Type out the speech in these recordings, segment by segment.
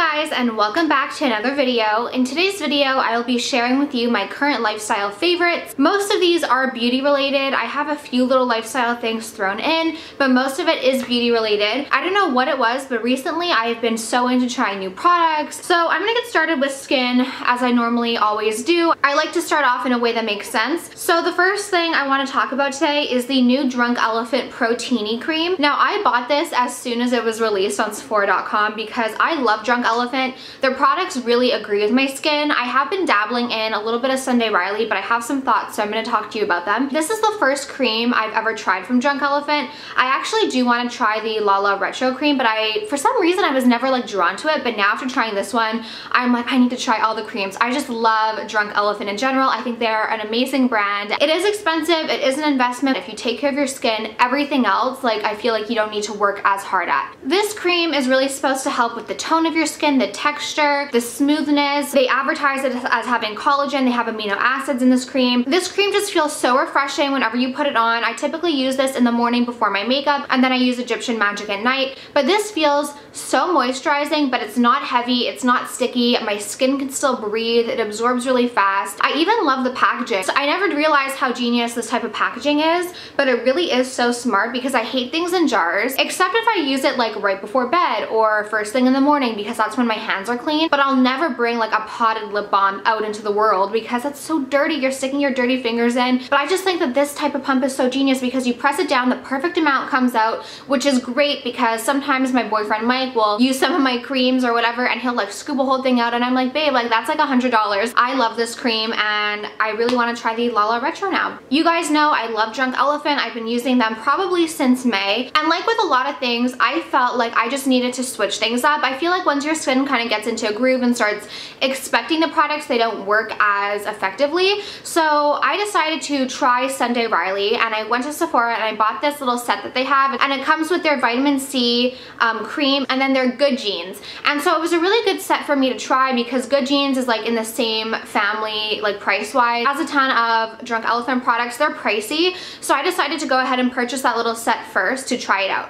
guys, and welcome back to another video. In today's video, I will be sharing with you my current lifestyle favorites. Most of these are beauty related. I have a few little lifestyle things thrown in, but most of it is beauty related. I don't know what it was, but recently I've been so into trying new products. So I'm gonna get started with skin as I normally always do. I like to start off in a way that makes sense. So the first thing I want to talk about today is the new Drunk Elephant Protini cream. Now I bought this as soon as it was released on Sephora.com because I love Drunk Elephant. Their products really agree with my skin. I have been dabbling in a little bit of Sunday Riley, but I have some thoughts, so I'm going to talk to you about them. This is the first cream I've ever tried from Drunk Elephant. I actually do want to try the Lala Retro cream, but for some reason I was never like drawn to it, but now after trying this one, I'm like, I need to try all the creams. I just love Drunk Elephant in general. I think they're an amazing brand. It is expensive, it is an investment. If you take care of your skin, everything else, like I feel like you don't need to work as hard at. This cream is really supposed to help with the tone of your skin, the texture, the smoothness. They advertise it as having collagen. They have amino acids in this cream. This cream just feels so refreshing whenever you put it on. I typically use this in the morning before my makeup, and then I use Egyptian Magic at night. But this feels so moisturizing, but it's not heavy, it's not sticky. My skin can still breathe. It absorbs really fast. I even love the packaging. So I never realized how genius this type of packaging is, but it really is so smart because I hate things in jars, except if I use it like right before bed or first thing in the morning because that's when my hands are clean. But I'll never bring like a potted lip balm out into the world because it's so dirty. You're sticking your dirty fingers in. But I just think that this type of pump is so genius because you press it down, the perfect amount comes out, which is great because sometimes my boyfriend Mike will use some of my creams or whatever and he'll like scoop a whole thing out and I'm like, babe, like that's like $100. I love this cream and I really want to try the Lala Retro now. You guys know I love Drunk Elephant. I've been using them probably since May, and like with a lot of things, I felt like I just needed to switch things up. I feel like once your skin kind of gets into a groove and starts expecting the products, they don't work as effectively. So I decided to try Sunday Riley and I went to Sephora and I bought this little set that they have, and it comes with their vitamin C cream and then their Good Genes. And so it was a really good set for me to try because Good Genes is like in the same family, like price wise, as a ton of Drunk Elephant products. They're pricey, so I decided to go ahead and purchase that little set first to try it out.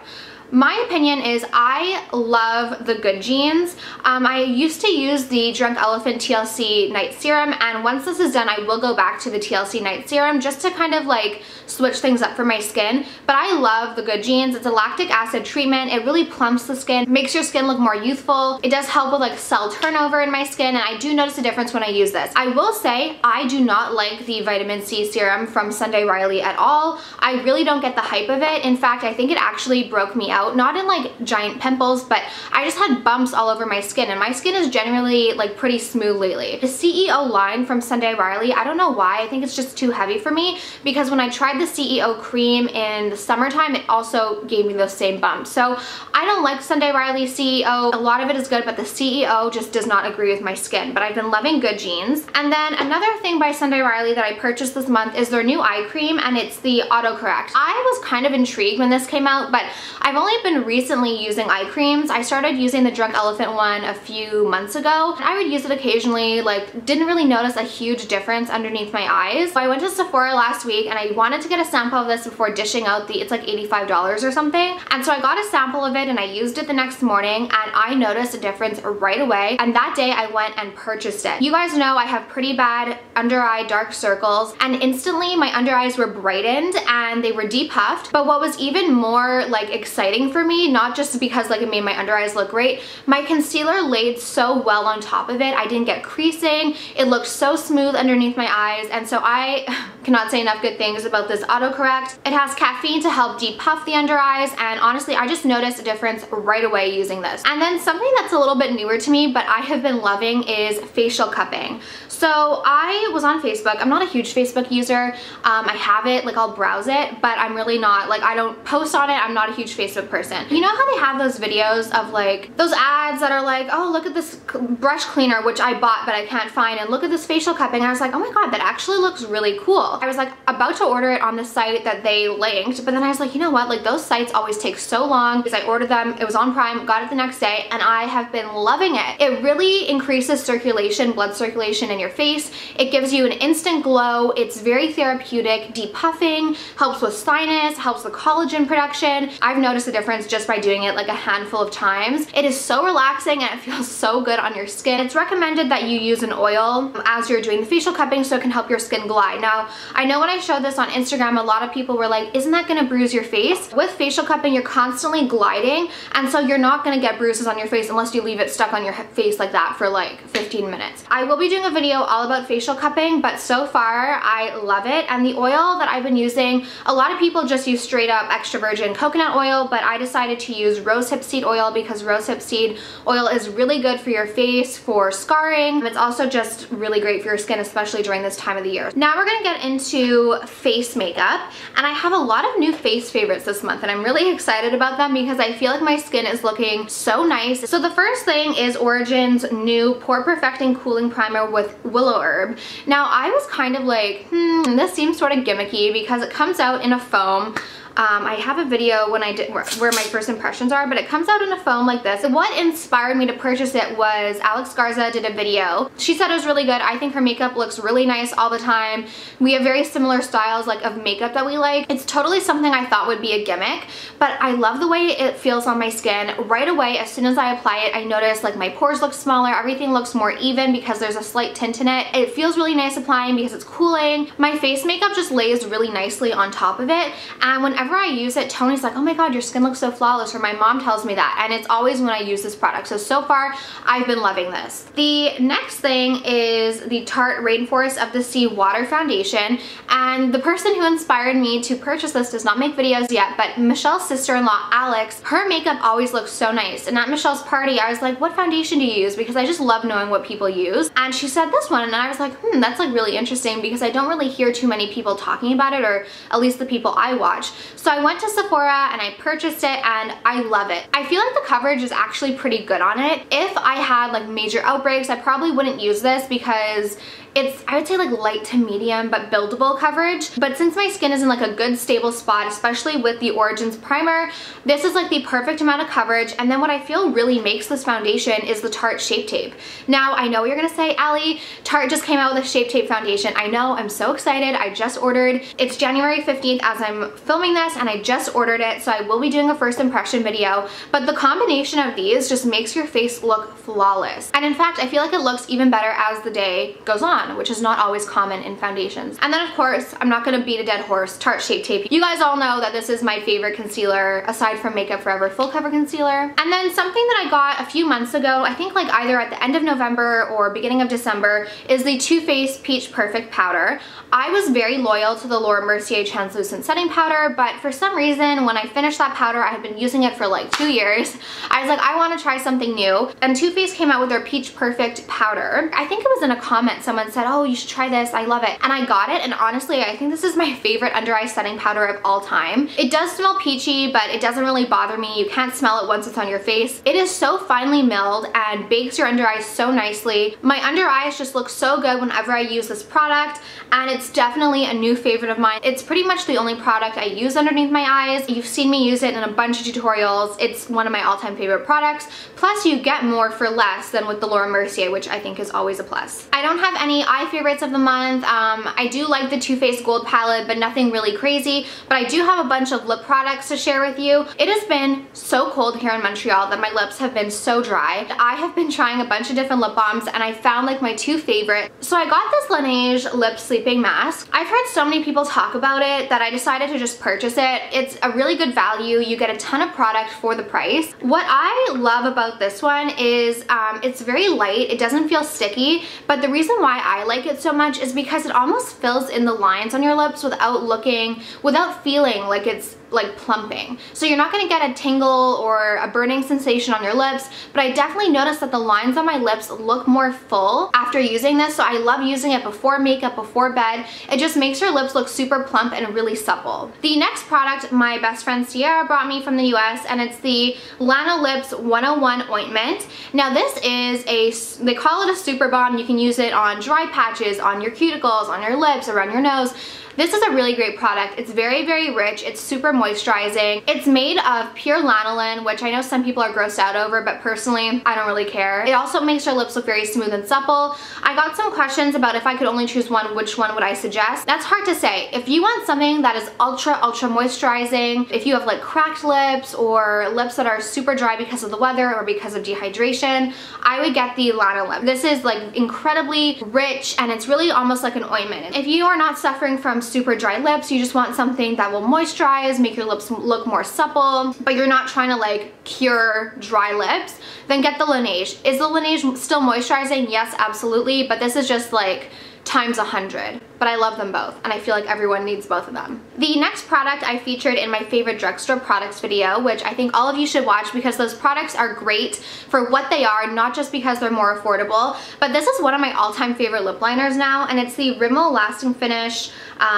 My opinion is I love the Good Genes. I used to use the Drunk Elephant TLC Night Serum, and once this is done I will go back to the TLC Night Serum just to kind of like switch things up for my skin. But I love the Good Genes. It's a lactic acid treatment. It really plumps the skin, makes your skin look more youthful. It does help with like cell turnover in my skin, and I do notice a difference when I use this. I will say I do not like the vitamin C serum from Sunday Riley at all. I really don't get the hype of it. In fact, I think it actually broke me out. Not in like giant pimples, but I just had bumps all over my skin, and my skin is generally like pretty smooth lately. The CEO line from Sunday Riley, I don't know why, I think it's just too heavy for me because when I tried the CEO cream in the summertime, it also gave me those same bumps. So I don't like Sunday Riley CEO. A lot of it is good, but the CEO just does not agree with my skin. But I've been loving Good Genes. And then another thing by Sunday Riley that I purchased this month is their new eye cream, and it's the Autocorrect. I was kind of intrigued when this came out, but I've only been recently using eye creams. I started using the Drunk Elephant one a few months ago. I would use it occasionally, like didn't really notice a huge difference underneath my eyes. So I went to Sephora last week and I wanted to get a sample of this before dishing out it's like $85 or something. And so I got a sample of it and I used it the next morning and I noticed a difference right away. And that day I went and purchased it. You guys know I have pretty bad under eye dark circles, and instantly my under eyes were brightened and they were depuffed. But what was even more like exciting for me, not just because like it made my under eyes look great, my concealer laid so well on top of it. I didn't get creasing. It looked so smooth underneath my eyes, and so I cannot say enough good things about this Autocorrect. It has caffeine to help depuff the under eyes, and honestly I just noticed a difference right away using this. And then something that's a little bit newer to me but I have been loving is facial cupping. So I was on Facebook. I'm not a huge Facebook user. I have it, like I'll browse it, but I'm really not, like I don't post on it. I'm not a huge Facebook person. You know how they have those videos of like those ads that are like, oh look at this brush cleaner which I bought but I can't find, and look at this facial cupping, and I was like, oh my god, that actually looks really cool. I was like about to order it on the site that they linked, but then I was like, you know what, like those sites always take so long because I ordered them, it was on Prime, got it the next day, and I have been loving it. It really increases circulation, blood circulation in your face. It gives you an instant glow. It's very therapeutic, depuffing, helps with sinus, helps with collagen production. I've noticed a the difference just by doing it like a handful of times. It is so relaxing and it feels so good on your skin. It's recommended that you use an oil as you're doing the facial cupping so it can help your skin glide. Now, I know when I showed this on Instagram, a lot of people were like, isn't that gonna bruise your face? With facial cupping, you're constantly gliding, and so you're not gonna get bruises on your face unless you leave it stuck on your face like that for like 15 minutes. I will be doing a video all about facial cupping, but so far I love it. And the oil that I've been using, a lot of people just use straight up extra virgin coconut oil, but I decided to use rosehip seed oil because rosehip seed oil is really good for your face, for scarring. It's also just really great for your skin, especially during this time of the year. Now we're gonna get into face makeup, and I have a lot of new face favorites this month, and I'm really excited about them because I feel like my skin is looking so nice. So the first thing is Origin's new Pore Perfecting Cooling Primer with Willow Herb. Now I was kind of like, this seems sort of gimmicky because it comes out in a foam. I have a video when I did where my first impressions are, but it comes out in a foam like this. And what inspired me to purchase it was Alex Garza did a video. She said it was really good. I think her makeup looks really nice all the time. We have very similar styles like of makeup that we like. It's totally something I thought would be a gimmick, but I love the way it feels on my skin. Right away, as soon as I apply it, I notice like my pores look smaller, everything looks more even because there's a slight tint in it. It feels really nice applying because it's cooling. My face makeup just lays really nicely on top of it, and whenever I use it, Tony's like, oh my god, your skin looks so flawless, or my mom tells me that, and it's always when I use this product. So far, I've been loving this. The next thing is the Tarte Rainforest of the Sea Water Foundation, and the person who inspired me to purchase this does not make videos yet, but Michelle's sister-in-law, Alex, her makeup always looks so nice, and at Michelle's party, I was like, what foundation do you use? Because I just love knowing what people use, and she said this one, and I was like, that's like really interesting because I don't really hear too many people talking about it, or at least the people I watch. So I went to Sephora and I purchased it, and I love it. I feel like the coverage is actually pretty good on it. If I had like major outbreaks, I probably wouldn't use this because it's, I would say, like light to medium but buildable coverage. But since my skin is in like a good stable spot, especially with the Origins primer, this is like the perfect amount of coverage. And then what I feel really makes this foundation is the Tarte Shape Tape. Now I know you're gonna say, Allie, Tarte just came out with a Shape Tape foundation. I know, I'm so excited. I just ordered. It's January 15th as I'm filming this, and I just ordered it, so I will be doing a first impression video. But the combination of these just makes your face look flawless. And in fact, I feel like it looks even better as the day goes on, which is not always common in foundations. And then of course, I'm not gonna beat a dead horse, Tarte Shape Tape. You guys all know that this is my favorite concealer aside from Makeup Forever Full Cover Concealer. And then something that I got a few months ago, I think like either at the end of November or beginning of December, is the Too Faced Peach Perfect Powder. I was very loyal to the Laura Mercier Translucent Setting Powder, but for some reason, when I finished that powder, I had been using it for like 2 years. I was like, I wanna try something new. And Too Faced came out with their Peach Perfect Powder. I think it was in a comment, someone said, oh, you should try this, I love it. And I got it, and honestly, I think this is my favorite under eye setting powder of all time. It does smell peachy, but it doesn't really bother me. You can't smell it once it's on your face. It is so finely milled and bakes your under eyes so nicely. My under eyes just look so good whenever I use this product, and it's definitely a new favorite of mine. It's pretty much the only product I use underneath my eyes. You've seen me use it in a bunch of tutorials. It's one of my all-time favorite products. Plus, you get more for less than with the Laura Mercier, which I think is always a plus. I don't have any eye favorites of the month. I do like the Too Faced Gold Palette, but nothing really crazy. But I do have a bunch of lip products to share with you. It has been so cold here in Montreal that my lips have been so dry. I have been trying a bunch of different lip balms, and I found like my two favorite. So I got this Laneige Lip Sleeping Mask. I've heard so many people talk about it that I decided to just purchase it. It's a really good value. You get a ton of product for the price. What I love about this one is it's very light. It doesn't feel sticky, but the reason why I like it so much is because it almost fills in the lines on your lips without feeling like it's like plumping. So you're not gonna get a tingle or a burning sensation on your lips, but I definitely noticed that the lines on my lips look more full after using this, so I love using it before makeup, before bed. It just makes your lips look super plump and really supple. The next product my best friend Sierra brought me from the US, and it's the Lanolips 101 Ointment. Now this is they call it a super balm. You can use it on dry patches, on your cuticles, on your lips, around your nose. This is a really great product. It's very, very rich. It's super moisturizing. It's made of pure lanolin, which I know some people are grossed out over, but personally, I don't really care. It also makes your lips look very smooth and supple. I got some questions about if I could only choose one, which one would I suggest? That's hard to say. If you want something that is ultra moisturizing, if you have like cracked lips or lips that are super dry because of the weather or because of dehydration, I would get the lanolin. This is like incredibly rich and it's really almost like an ointment. If you are not suffering from super dry lips, you just want something that will moisturize, make your lips look more supple, but you're not trying to like cure dry lips, then get the Laneige. Is the Laneige still moisturizing? Yes, absolutely, but this is just like times 100. But I love them both, and I feel like everyone needs both of them. The next product I featured in my favorite drugstore products video, which I think all of you should watch because those products are great for what they are, not just because they're more affordable, but this is one of my all-time favorite lip liners now, and it's the Rimmel Lasting Finish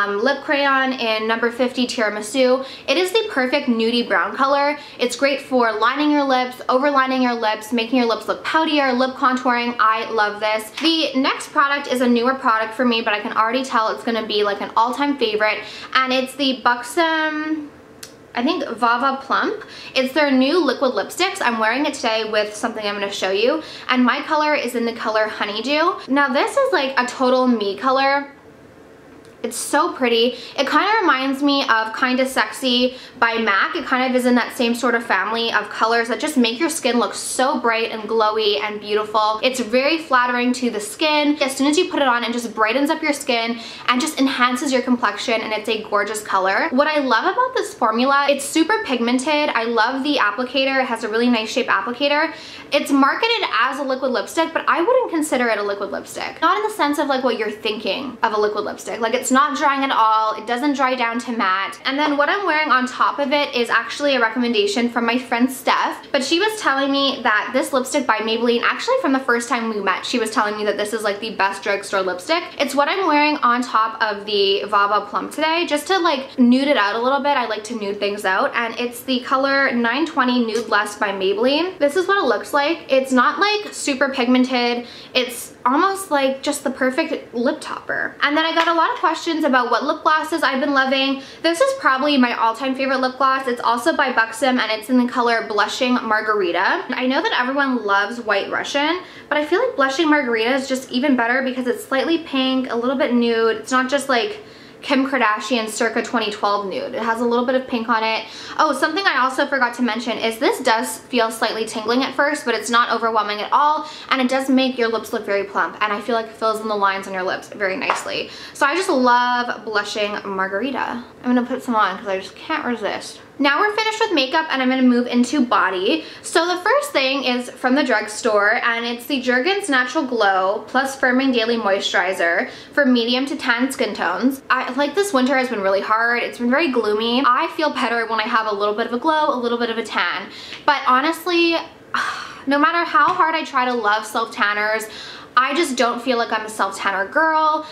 lip crayon in number 50 Tiramisu. It is the perfect nudie brown color. It's great for lining your lips, overlining your lips, making your lips look poutier, lip contouring. I love this. The next product is a newer product for me, but I can already tell it's gonna be like an all-time favorite, and it's the Buxom, I think, Vava Plump. It's their new liquid lipsticks. I'm wearing it today with something I'm gonna show you, and my color is in the color Honeydew. Now this is like a total me color. It's so pretty. It kind of reminds me of Kinda Sexy by MAC. It kind of is in that same sort of family of colors that just make your skin look so bright and glowy and beautiful. It's very flattering to the skin. As soon as you put it on, it just brightens up your skin and just enhances your complexion, and it's a gorgeous color. What I love about this formula, it's super pigmented. I love the applicator. It has a really nice shape applicator. It's marketed as a liquid lipstick, but I wouldn't consider it a liquid lipstick. Not in the sense of like what you're thinking of a liquid lipstick. Like, it's not drying at all. It doesn't dry down to matte. And then what I'm wearing on top of it is actually a recommendation from my friend Steph, but she was telling me that this lipstick by Maybelline, actually from the first time we met, she was telling me that this is like the best drugstore lipstick. It's what I'm wearing on top of the Vava Plump today, just to like nude it out a little bit. I like to nude things out, and it's the color 920 Nude Less by Maybelline. This is what it looks like. It's not like super pigmented. It's almost like just the perfect lip topper. And then I got a lot of questions about what lip glosses I've been loving. This is probably my all-time favorite lip gloss. It's also by Buxom, and it's in the color Blushing Margarita. I know that everyone loves White Russian, but I feel like Blushing Margarita is just even better because it's slightly pink, a little bit nude. It's not just like Kim Kardashian circa 2012 nude. It has a little bit of pink on it. Oh, something I also forgot to mention is this does feel slightly tingling at first, but it's not overwhelming at all, and it does make your lips look very plump, and I feel like it fills in the lines on your lips very nicely. So I just love Blushing Margarita. I'm gonna put some on because I just can't resist. Now we're finished with makeup, and I'm gonna move into body. So the first thing is from the drugstore, and it's the Jergens Natural Glow Plus Firming Daily Moisturizer for medium to tan skin tones. Like, this winter has been really hard. It's been very gloomy. I feel better when I have a little bit of a glow, a little bit of a tan. But honestly, no matter how hard I try to love self-tanners, I just don't feel like I'm a self-tanner girl.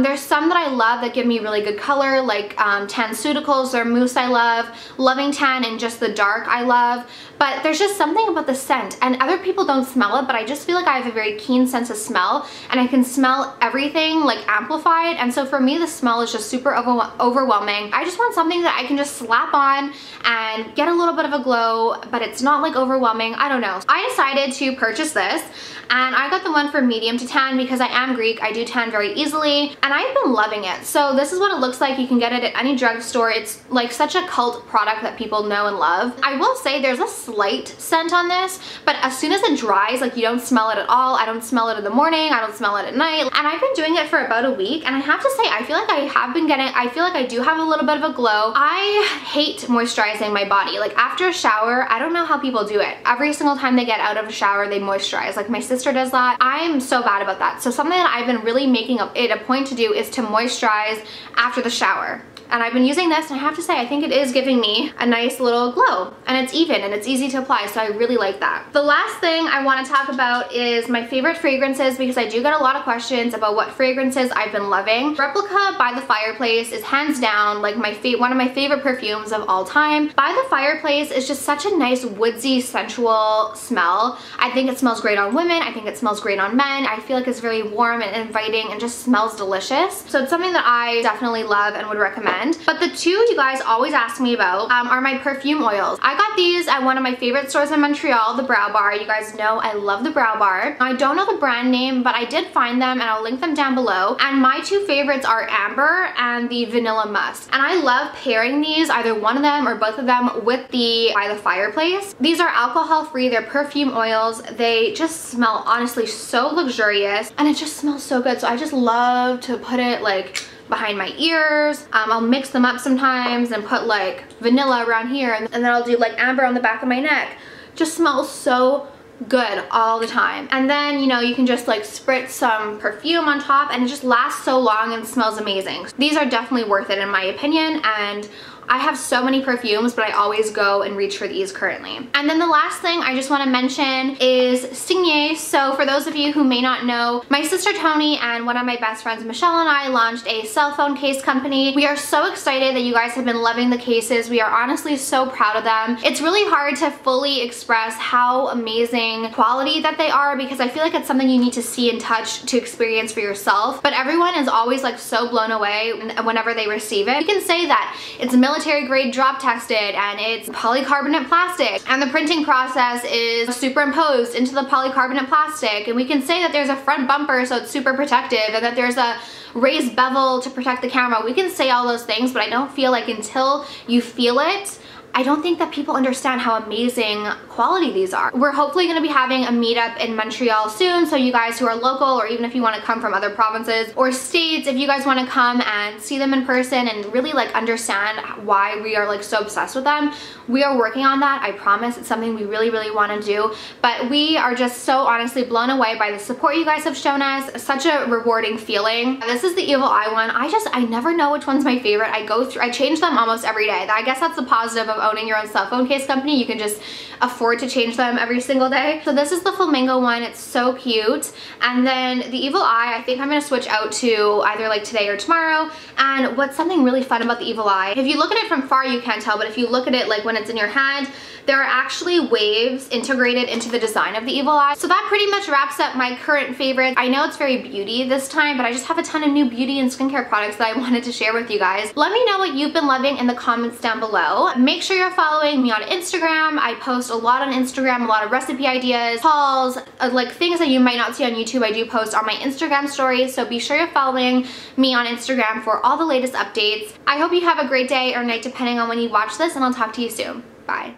There's some that I love that give me really good color, like Tanceuticals or Mousse I love, Loving Tan and just the dark I love, but there's just something about the scent, and other people don't smell it, but I just feel like I have a very keen sense of smell, and I can smell everything like amplified, and so for me the smell is just super overwhelming. I just want something that I can just slap on and get a little bit of a glow, but it's not like overwhelming. I don't know. I decided to purchase this, and I got the one for medium to tan because I am Greek. I do tan very easily, and I've been loving it. So this is what it looks like. You can get it at any drugstore. It's like such a cult product that people know and love. I will say there's a slight scent on this, but as soon as it dries, like, you don't smell it at all. I don't smell it in the morning. I don't smell it at night. And I've been doing it for about a week, and I have to say, I feel like I feel like I do have a little bit of a glow. I hate moisturizing my body. Like, after a shower, I don't know how people do it. Every single time they get out of a shower, they moisturize. Like, my sister does that. I'm so bad about that. So something that I've been really making it a point to do is to moisturize after the shower. And I've been using this, and I have to say, I think it is giving me a nice little glow, and it's even and it's easy to apply, so I really like that. The last thing I want to talk about is my favorite fragrances, because I do get a lot of questions about what fragrances I've been loving. Replica by the Fireplace is hands down like one of my favorite perfumes of all time. By the Fireplace is just such a nice woodsy, sensual smell. I think it smells great on women. I think it smells great on men. I feel like it's very warm and inviting and just smells delicious. So it's something that I definitely love and would recommend. But the two you guys always ask me about are my perfume oils. I got these at one of my favorite stores in Montreal, the Brow Bar. You guys know I love the Brow Bar. I don't know the brand name, but I did find them, and I'll link them down below. And my two favorites are Amber and the Vanilla Musk. And I love pairing these, either one of them or both of them, with the By the Fireplace. These are alcohol free, they're perfume oils. They just smell honestly so luxurious, and it just smells so good. So I just love to put it like behind my ears. I'll mix them up sometimes and put like vanilla around here, and then I'll do like amber on the back of my neck. Just smells so good all the time. And then, you know, you can just like spritz some perfume on top, and it just lasts so long and smells amazing. These are definitely worth it in my opinion, and I have so many perfumes, but I always go and reach for these currently. And then the last thing I just want to mention is Signet. So for those of you who may not know, my sister Tony and one of my best friends Michelle and I launched a cell phone case company. We are so excited that you guys have been loving the cases. We are honestly so proud of them. It's really hard to fully express how amazing quality that they are, because I feel like it's something you need to see and touch to experience for yourself. But everyone is always like so blown away whenever they receive it. You can say that it's military grade drop tested, and it's polycarbonate plastic, and the printing process is superimposed into the polycarbonate plastic, and we can say that there's a front bumper so it's super protective, and that there's a raised bevel to protect the camera. We can say all those things, but I don't feel like until you feel it, I don't think that people understand how amazing quality these are. We're hopefully going to be having a meetup in Montreal soon, so you guys who are local, or even if you want to come from other provinces or states, if you guys want to come and see them in person and really like understand why we are like so obsessed with them, we are working on that. I promise. It's something we really want to do, but we are just so honestly blown away by the support you guys have shown us. Such a rewarding feeling. This is the Evil Eye one. I never know which one's my favorite. I change them almost every day. I guess that's the positive of owning your own cell phone case company. You can just afford to change them every single day. So this is the Flamingo one. It's so cute. And then the Evil Eye, I think I'm gonna switch out to either like today or tomorrow. And what's something really fun about the Evil Eye, if you look at it from far you can't tell, but if you look at it like when it's in your hand, there are actually waves integrated into the design of the Evil Eye. So that pretty much wraps up my current favorites. I know it's very beauty this time, but I just have a ton of new beauty and skincare products that I wanted to share with you guys. Let me know what you've been loving in the comments down below. Make sure you're following me on Instagram. I post a lot on Instagram, a lot of recipe ideas, hauls, like things that you might not see on YouTube. I do post on my Instagram stories, so be sure you're following me on Instagram for all the latest updates. I hope you have a great day or night depending on when you watch this, and I'll talk to you soon. Bye.